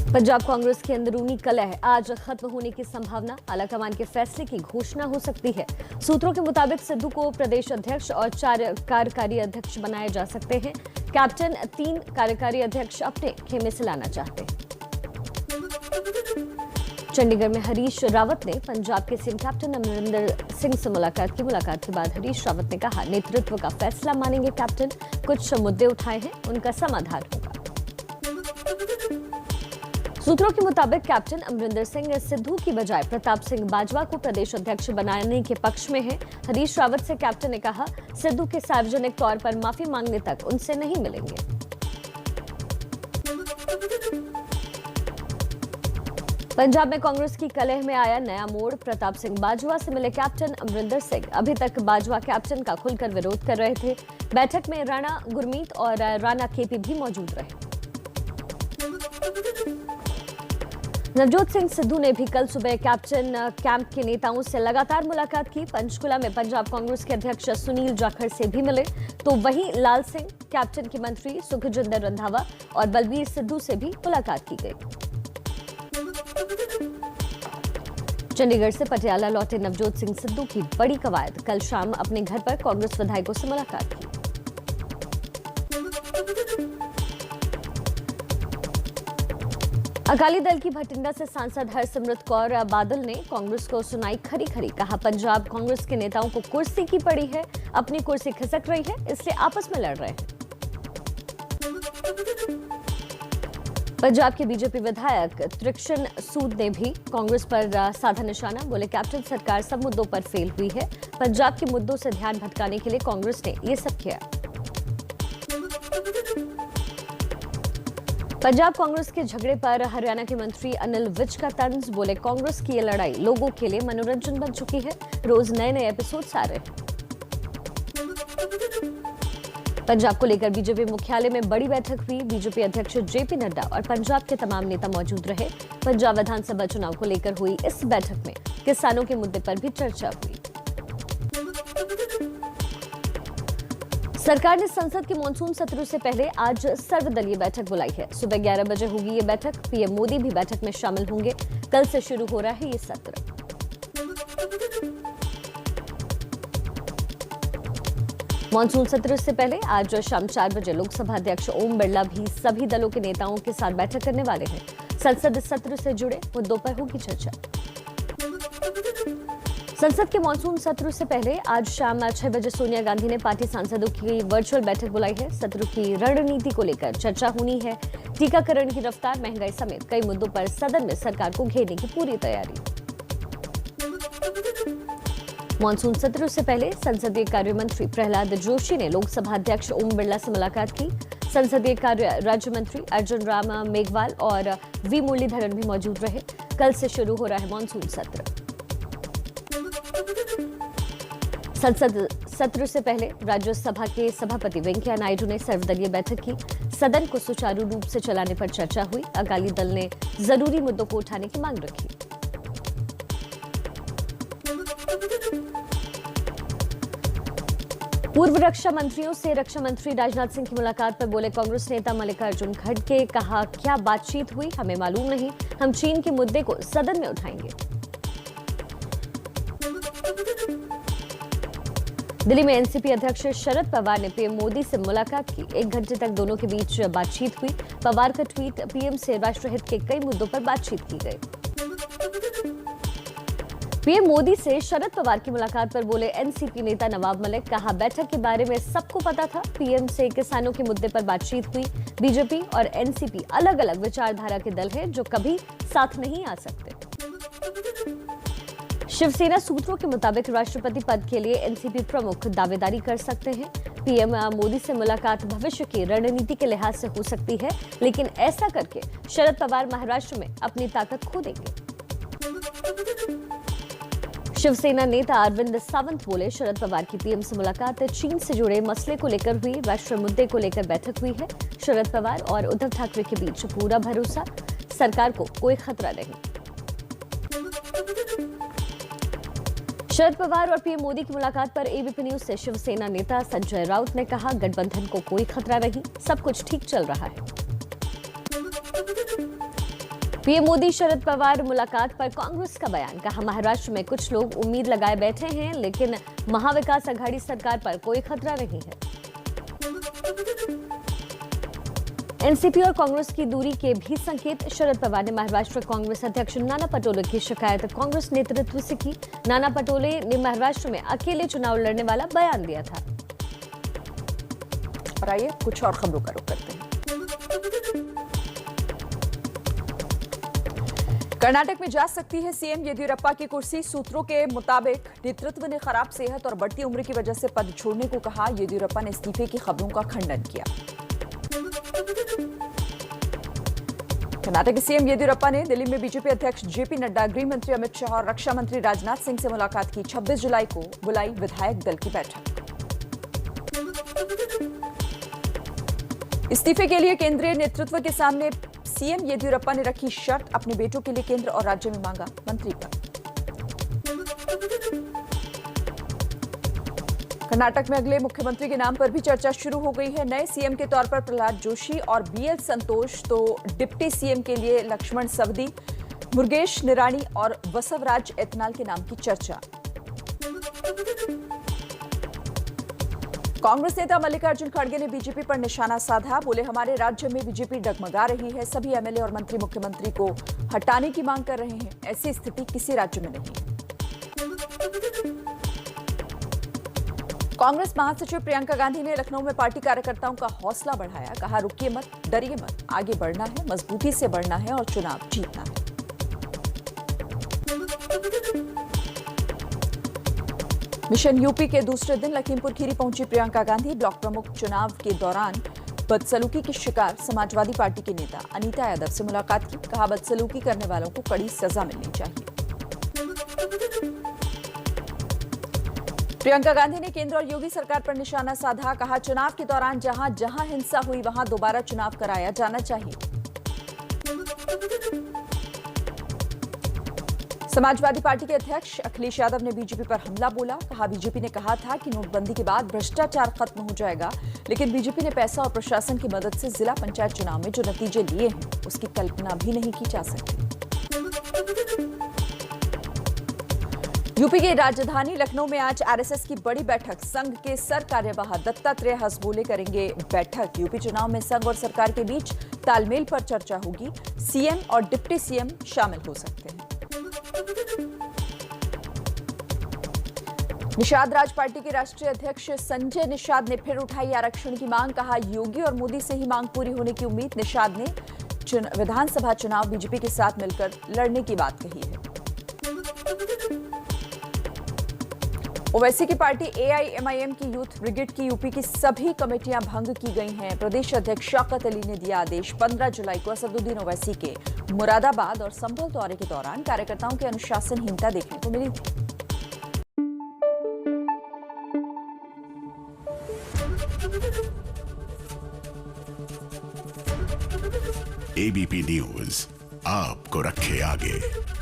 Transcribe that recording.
पंजाब कांग्रेस की अंदरूनी कलह आज खत्म होने की संभावना, आलाकमान के फैसले की घोषणा हो सकती है। सूत्रों के मुताबिक सिद्धू को प्रदेश अध्यक्ष और 4 कार्यकारी अध्यक्ष बनाए जा सकते हैं। कैप्टन 3 कार्यकारी अध्यक्ष अपने खेमे से लाना चाहते हैं। चंडीगढ़ में हरीश रावत ने पंजाब के सीएम कैप्टन अमरिंदर सिंह से मुलाकात की। मुलाकात के बाद हरीश रावत ने कहा, नेतृत्व का फैसला मानेंगे कैप्टन, कुछ मुद्दे उठाए हैं, उनका समाधान होगा। सूत्रों के मुताबिक कैप्टन अमरिंदर सिंह सिद्धू की बजाय प्रताप सिंह बाजवा को प्रदेश अध्यक्ष बनाने के पक्ष में हैं। हरीश रावत से कैप्टन ने कहा, सिद्धू के सार्वजनिक तौर पर माफी मांगने तक उनसे नहीं मिलेंगे। पंजाब में कांग्रेस की कलह में आया नया मोड़, प्रताप सिंह बाजवा से मिले कैप्टन अमरिंदर सिंह। अभी तक बाजवा कैप्टन का खुलकर विरोध कर रहे थे। बैठक में राणा गुरमीत और राणा केपी भी मौजूद रहे। नवजोत सिंह सिद्धू ने भी कल सुबह कैप्टन कैंप के नेताओं से लगातार मुलाकात की। पंचकुला में पंजाब कांग्रेस के अध्यक्ष सुनील जाखड़ से भी मिले, तो वहीं लाल सिंह, कैप्टन के मंत्री सुखजिंदर रंधावा और बलबीर सिद्धू से भी मुलाकात की गई। चंडीगढ़ से पटियाला लौटे नवजोत सिंह सिद्धू की बड़ी कवायद, कल शाम अपने घर पर कांग्रेस विधायकों से मुलाकात की। अकाली दल की भटिंडा से सांसद हरसिमरत कौर बादल ने कांग्रेस को सुनाई खरी खरी, कहा पंजाब कांग्रेस के नेताओं को कुर्सी की पड़ी है, अपनी कुर्सी खिसक रही है, इसलिए आपस में लड़ रहे हैं। पंजाब के बीजेपी विधायक त्रिक्षण सूद ने भी कांग्रेस पर साधा निशाना, बोले कैप्टन सरकार सब मुद्दों पर फेल हुई है, पंजाब के मुद्दों से ध्यान भटकाने के लिए कांग्रेस ने ये सब किया। पंजाब कांग्रेस के झगड़े पर हरियाणा के मंत्री अनिल विज का तंज, बोले कांग्रेस की ये लड़ाई लोगों के लिए मनोरंजन बन चुकी है, रोज नए नए एपिसोड आ रहे हैं। पंजाब को लेकर बीजेपी मुख्यालय में बड़ी बैठक हुई। बीजेपी अध्यक्ष जेपी नड्डा और पंजाब के तमाम नेता मौजूद रहे। पंजाब विधानसभा चुनाव को लेकर हुई इस बैठक में किसानों के मुद्दे पर भी चर्चा हुई। सरकार ने संसद के मॉनसून सत्र से पहले आज सर्वदलीय बैठक बुलाई है। सुबह 11 बजे होगी ये बैठक। पीएम मोदी भी बैठक में शामिल होंगे। कल से शुरू हो रहा है ये सत्र। मॉनसून सत्र से पहले आज शाम 4 बजे लोकसभा अध्यक्ष ओम बिरला भी सभी दलों के नेताओं के साथ बैठक करने वाले हैं। संसद सत्र से जुड़े मुद्दों पर होगी चर्चा। संसद के मॉनसून सत्र से पहले आज शाम 6 बजे सोनिया गांधी ने पार्टी सांसदों की वर्चुअल बैठक बुलाई है। सत्र की रणनीति को लेकर चर्चा होनी है। टीकाकरण की रफ्तार, महंगाई समेत कई मुद्दों पर सदन में सरकार को घेरने की पूरी तैयारी। मॉनसून सत्र से पहले संसदीय कार्य मंत्री प्रहलाद जोशी ने लोकसभा अध्यक्ष ओम बिरला से मुलाकात की। संसदीय कार्य राज्य मंत्री अर्जुन राम मेघवाल और वी मुरलीधरन भी मौजूद रहे। कल से शुरू हो रहा है मॉनसून सत्र। संसद सत्र से पहले राज्यसभा के सभापति वेंकैया नायडू ने सर्वदलीय बैठक की। सदन को सुचारू रूप से चलाने पर चर्चा हुई। अकाली दल ने जरूरी मुद्दों को उठाने की मांग रखी। पूर्व रक्षा मंत्रियों से रक्षा मंत्री राजनाथ सिंह की मुलाकात पर बोले कांग्रेस नेता मल्लिकार्जुन खड़गे, कहा क्या बातचीत हुई हमें मालूम नहीं, हम चीन के मुद्दे को सदन में उठाएंगे। दिल्ली में एनसीपी अध्यक्ष शरद पवार ने पीएम मोदी से मुलाकात की। 1 घंटे तक दोनों के बीच बातचीत हुई। पवार का ट्वीट, पीएम से राष्ट्रहित के कई मुद्दों पर बातचीत की गई। पीएम मोदी से शरद पवार की मुलाकात पर बोले एनसीपी नेता नवाब मलिक, कहा बैठक के बारे में सबको पता था। पीएम से किसानों के मुद्दे पर बातचीत हुई। बीजेपी और एनसीपी अलग अलग विचारधारा के दल हैं जो कभी साथ नहीं आ सकते। शिवसेना सूत्रों के मुताबिक राष्ट्रपति पद के लिए एनसीपी प्रमुख दावेदारी कर सकते हैं। पीएम मोदी से मुलाकात भविष्य की रणनीति के लिहाज से हो सकती है, लेकिन ऐसा करके शरद पवार महाराष्ट्र में अपनी ताकत खो देंगे। शिवसेना नेता अरविंद सावंत बोले शरद पवार की पीएम से मुलाकात चीन से जुड़े मसले को लेकर हुई। राष्ट्रीय मुद्दे को लेकर बैठक हुई है। शरद पवार और उद्धव ठाकरे के बीच पूरा भरोसा, सरकार को कोई खतरा नहीं। शरद पवार और पीएम मोदी की मुलाकात पर एबीपी न्यूज से शिवसेना नेता संजय राउत ने कहा, गठबंधन को कोई खतरा नहीं, सब कुछ ठीक चल रहा है। पीएम मोदी शरद पवार मुलाकात पर कांग्रेस का बयान, कहा महाराष्ट्र में कुछ लोग उम्मीद लगाए बैठे हैं, लेकिन महाविकास अघाड़ी सरकार पर कोई खतरा नहीं है। एनसीपी और कांग्रेस की दूरी के भी संकेत, शरद पवार ने महाराष्ट्र कांग्रेस अध्यक्ष नाना पटोले की शिकायत कांग्रेस नेतृत्व से की। नाना पटोले ने महाराष्ट्र में अकेले चुनाव लड़ने वाला बयान दिया था। और आइए कुछ और खबरों का रुख करते हैं। कर्नाटक में जा सकती है सीएम येदियुरप्पा की कुर्सी। सूत्रों के मुताबिक नेतृत्व ने खराब सेहत और बढ़ती उम्र की वजह से पद छोड़ने को कहा। येदियुरप्पा ने इस्तीफे की खबरों का खंडन किया। कर्नाटक के सीएम येदियुरप्पा ने दिल्ली में बीजेपी अध्यक्ष जेपी नड्डा, गृह मंत्री अमित शाह और रक्षा मंत्री राजनाथ सिंह से मुलाकात की। 26 जुलाई को बुलाई विधायक दल की बैठक। इस्तीफे के लिए केंद्रीय नेतृत्व के सामने सीएम येदियुरप्पा ने रखी शर्त, अपने बेटों के लिए केंद्र और राज्य में मांगा मंत्री पद। कर्नाटक में अगले मुख्यमंत्री के नाम पर भी चर्चा शुरू हो गई है। नए सीएम के तौर पर प्रहलाद जोशी और बीएल संतोष, तो डिप्टी सीएम के लिए लक्ष्मण सवदी, मुरुगेश निराणी और बसवराज एतनाल के नाम की चर्चा। कांग्रेस नेता मल्लिकार्जुन खड़गे ने बीजेपी पर निशाना साधा। बोले, हमारे राज्य में बीजेपी डगमगा रही है, सभी एमएलए और मंत्री मुख्यमंत्री को हटाने की मांग कर रहे हैं। ऐसी स्थिति किसी राज्य में नहीं है। कांग्रेस महासचिव प्रियंका गांधी ने लखनऊ में पार्टी कार्यकर्ताओं का हौसला बढ़ाया। कहा, रुकिए मत, डरिए मत, आगे बढ़ना है, मजबूती से बढ़ना है और चुनाव जीतना है। मिशन यूपी के दूसरे दिन लखीमपुर खीरी पहुंची प्रियंका गांधी। ब्लॉक प्रमुख चुनाव के दौरान बदसलूकी की शिकार समाजवादी पार्टी के नेता अनीता यादव से मुलाकात की। कहा, बदसलूकी करने वालों को कड़ी सजा मिलनी चाहिए। प्रियंका गांधी ने केंद्र और योगी सरकार पर निशाना साधा। कहा, चुनाव के दौरान जहां जहां हिंसा हुई वहां दोबारा चुनाव कराया जाना चाहिए। समाजवादी पार्टी के अध्यक्ष अखिलेश यादव ने बीजेपी पर हमला बोला। कहा, बीजेपी ने कहा था कि नोटबंदी के बाद भ्रष्टाचार खत्म हो जाएगा, लेकिन बीजेपी ने पैसा और प्रशासन की मदद से जिला पंचायत चुनाव में जो नतीजे लिए हैं उसकी कल्पना भी नहीं की जा सकती। यूपी की राजधानी लखनऊ में आज आरएसएस की बड़ी बैठक। संघ के सर कार्यवाह दत्तात्रेय हसबोले करेंगे बैठक। यूपी चुनाव में संघ और सरकार के बीच तालमेल पर चर्चा होगी। सीएम और डिप्टी सीएम शामिल हो सकते हैं। निषाद राज पार्टी के राष्ट्रीय अध्यक्ष संजय निषाद ने फिर उठाई आरक्षण की मांग। कहा, योगी और मोदी से ही मांग पूरी होने की उम्मीद। निषाद ने विधानसभा चुनाव बीजेपी के साथ मिलकर लड़ने की बात कही है। ओवैसी की पार्टी एआईएमआईएम की यूथ ब्रिगेड की यूपी की सभी कमेटियां भंग की गई हैं। प्रदेश अध्यक्ष शौकत अली ने दिया आदेश। 15 जुलाई को असदुद्दीन ओवैसी के मुरादाबाद और संभल दौरे के दौरान कार्यकर्ताओं की अनुशासनहीनता देखने को मिली थी। एबीपी न्यूज आपको रखे आगे।